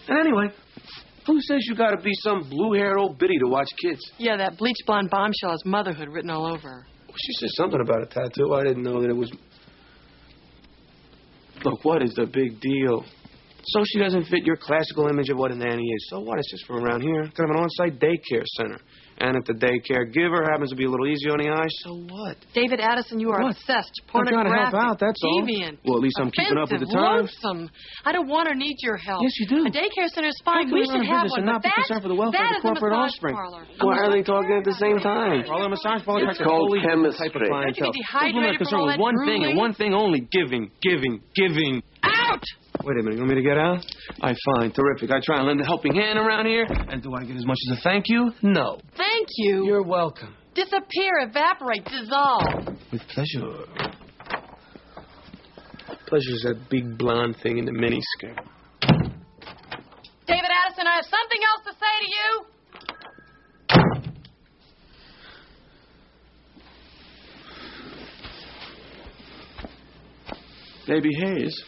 And anyway, who says you gotta be some blue-haired old biddy to watch kids? Yeah, that bleach blonde bombshell has motherhood written all over her. Well, she said something about a tattoo. I didn't know that it was... Look, what is the big deal? So she doesn't fit your classical image of what a nanny is. So what? It's just from around here. Kind of an on-site daycare center. And if the daycare giver happens to be a little easier on the eyes, so what? David Addison, you are obsessed, pornographic, I'm trying to help out, that's all. deviant. Well, at least I'm keeping up with the times. Loathsome. I don't want or need your help. Yes, you do. A daycare center is fine. We should have one. And not be concerned for the welfare of the corporate offspring. Why are they talking at the same time? Parlor, massage parlor, it's called chemistry. Type of clientele. Those women are concerned with one thing and one thing only: giving. Out! Wait a minute, you want me to get out? Fine, terrific. I try and lend a helping hand around here, and do I get as much as a thank you? No. Thank you. You're welcome. Disappear, evaporate, dissolve. With pleasure. Pleasure's that big blonde thing in the miniskirt. David Addison, I have something else to say to you. Baby Hayes.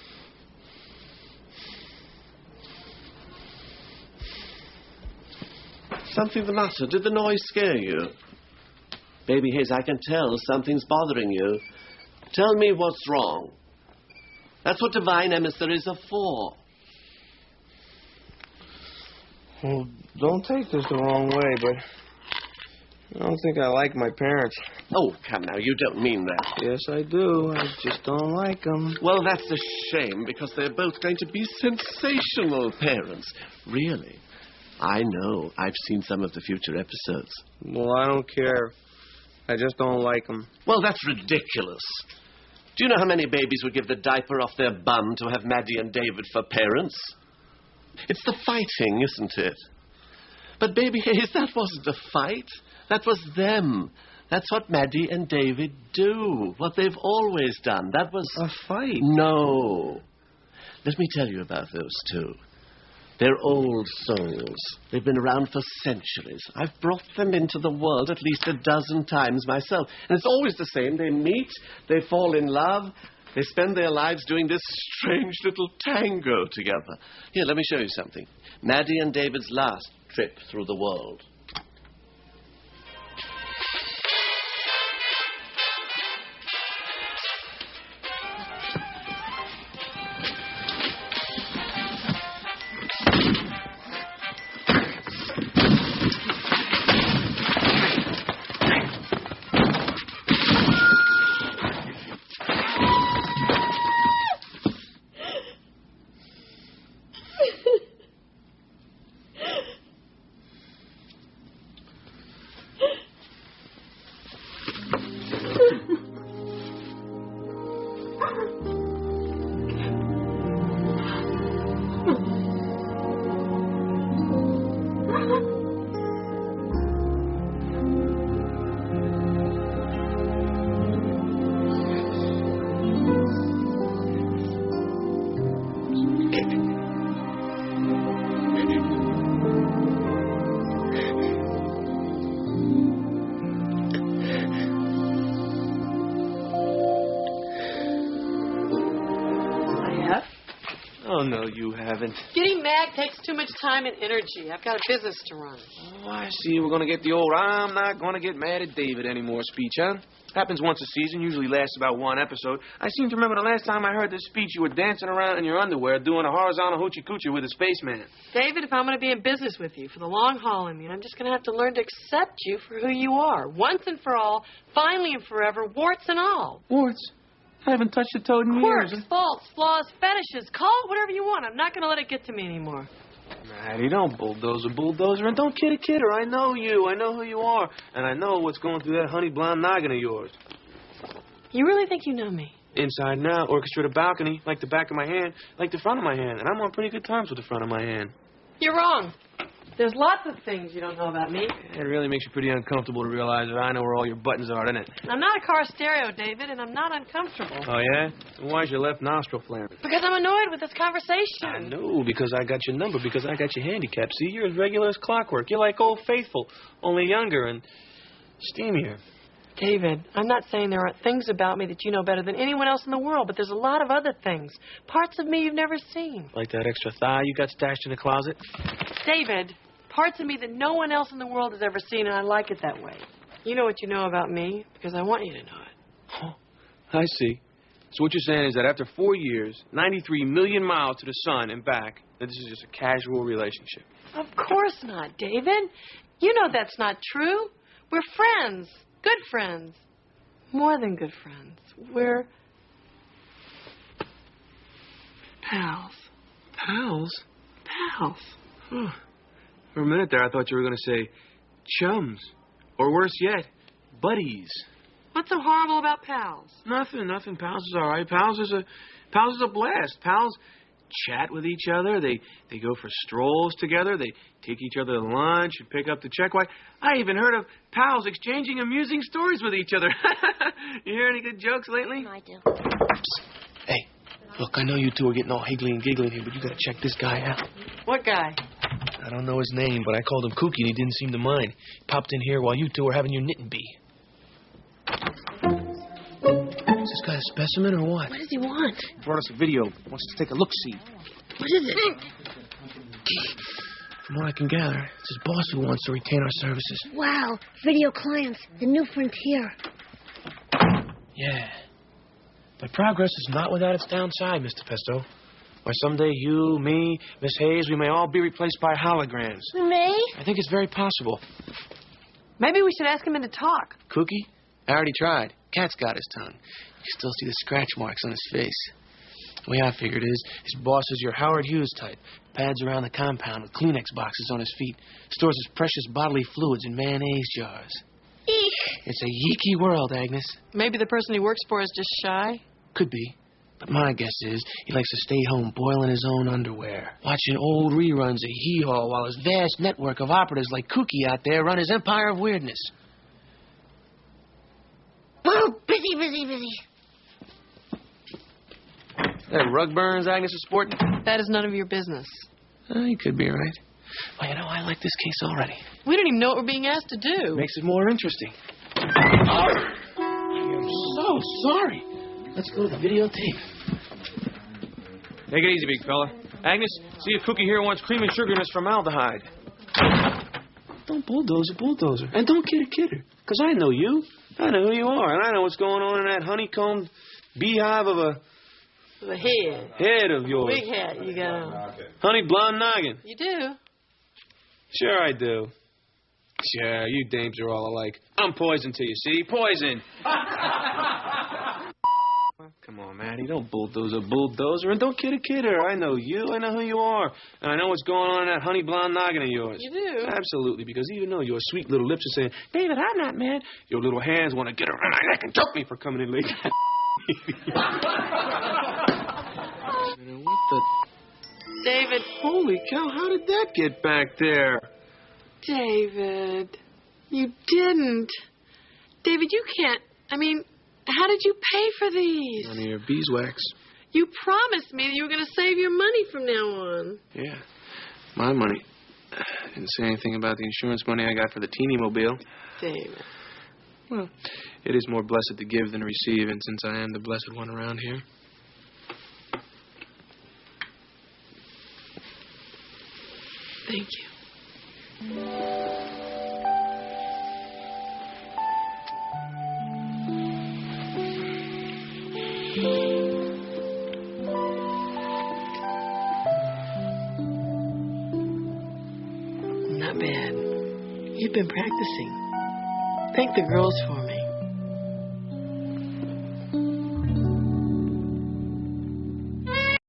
Something the matter? Did the noise scare you? Baby Hayes, I can tell something's bothering you. Tell me what's wrong. That's what divine emissaries are for. Well, don't take this the wrong way, but I don't think I like my parents. Oh, come now, you don't mean that. Yes, I do. I just don't like them. Well, that's a shame, because they're both going to be sensational parents. Really. I know. I've seen some of the future episodes. Well, I don't care. I just don't like them. Well, that's ridiculous. Do you know how many babies would give the diaper off their bum to have Maddie and David for parents? It's the fighting, isn't it? But, Baby Hayes, that wasn't a fight. That was them. That's what Maddie and David do. What they've always done. That was... a fight? No. Let me tell you about those two. They're old souls. They've been around for centuries. I've brought them into the world at least a dozen times myself. And it's always the same. They meet, they fall in love, they spend their lives doing this strange little tango together. Here, let me show you something. Maddie and David's last trip through the world. Oh, no, you haven't. Getting mad takes too much time and energy. I've got a business to run. Oh, I see. We're going to get the old "I'm not going to get mad at David anymore" speech, huh? Happens once a season, usually lasts about one episode. I seem to remember the last time I heard this speech, you were dancing around in your underwear doing a horizontal hoochie-coochie with a spaceman. David, if I'm going to be in business with you for the long haul, I'm just going to have to learn to accept you for who you are. Once and for all, finally and forever, warts and all. Warts? I haven't touched a toad in Quirks, years. faults, flaws, fetishes. Call it whatever you want. I'm not going to let it get to me anymore. Maddie, don't bulldozer, and don't kid a kidder. I know you. I know who you are. And I know what's going through that honey blonde noggin of yours. You really think you know me? Inside now, orchestra to balcony, like the back of my hand, like the front of my hand. And I'm on pretty good terms with the front of my hand. You're wrong. There's lots of things you don't know about me. It really makes you pretty uncomfortable to realize that I know where all your buttons are, doesn't it? I'm not a car stereo, David, and I'm not uncomfortable. Oh, yeah? Then why's your left nostril flaring? Because I'm annoyed with this conversation. I know, because I got your number, because I got your handicap. See, you're as regular as clockwork. You're like Old Faithful, only younger and steamier. David, I'm not saying there aren't things about me that you know better than anyone else in the world, but there's a lot of other things. Parts of me you've never seen. Like that extra thigh you got stashed in the closet? David, parts of me that no one else in the world has ever seen, and I like it that way. You know what you know about me, because I want you to know it. Oh, I see. So what you're saying is that after 4 years, 93 million miles to the sun and back, that this is just a casual relationship. Of course not, David. You know that's not true. We're friends. Good friends. More than good friends. We're pals. Pals? Pals. Huh. For a minute there, I thought you were going to say chums. Or worse yet, buddies. What's so horrible about pals? Nothing. Pals is all right. Pals is a blast. Pals chat with each other. They go for strolls together. They take each other to lunch and pick up the check. Why, I even heard of pals exchanging amusing stories with each other. You hear any good jokes lately? I do. Hey, look, I know you two are getting all higgly and giggly here, but you got to check this guy out. What guy? I don't know his name, but I called him Kooky and he didn't seem to mind. He popped in here while you two were having your knitting bee. Is this guy a specimen or what? What does he want? He brought us a video. He wants to take a look-see. What is it? From what I can gather, it's his boss who wants to retain our services. Wow. Video clients. The new frontier. Yeah. But progress is not without its downside, Mr. Pesto. Why, someday you, me, Miss Hayes, we may all be replaced by holograms. Me? I think it's very possible. Maybe we should ask him in to talk. Kooky? I already tried. Cat's got his tongue. You can still see the scratch marks on his face. The way I figured is, his boss is your Howard Hughes type. Pads around the compound with Kleenex boxes on his feet. Stores his precious bodily fluids in mayonnaise jars. Eek. It's a yeeky world, Agnes. Maybe the person he works for is just shy. Could be. But my guess is he likes to stay home boiling his own underwear, watching old reruns of Hee-Haw while his vast network of operatives like Kooky out there run his empire of weirdness. Oh, busy. That rug burns Agnes is sporting? That is none of your business. You could be right. Well, you know, I like this case already. We don't even know what we're being asked to do. Makes it more interesting. I am so sorry. Let's go to the videotape. Take it easy, big fella. Agnes, see if Kooky here wants cream and sugar in his formaldehyde. Don't bulldozer. And don't kid a kidder. Because I know you. I know who you are. And I know what's going on in that honeycombed beehive of a... The head of yours. Big head you got on. Honey blonde noggin. You do? Sure I do. Sure, you dames are all alike. I'm poison to you, see? Poison! Come on, Maddie, don't bulldoze a bulldozer, and don't kid a kidder. I know you, I know who you are, and I know what's going on in that honey blonde noggin of yours. You do? Absolutely, because even though your sweet little lips are saying, David, I'm not mad, your little hands want to get around my neck and choke me for coming in late. What the... David. Holy cow, how did that get back there? David. You didn't. David, you can't. I mean, how did you pay for these? None of your beeswax. You promised me that you were going to save your money from now on. Yeah, my money. Didn't say anything about the insurance money I got for the teeny mobile. David. Well, it is more blessed to give than receive, and since I am the blessed one around here. Thank you. Not bad. You've been practicing. Thank the girls for me.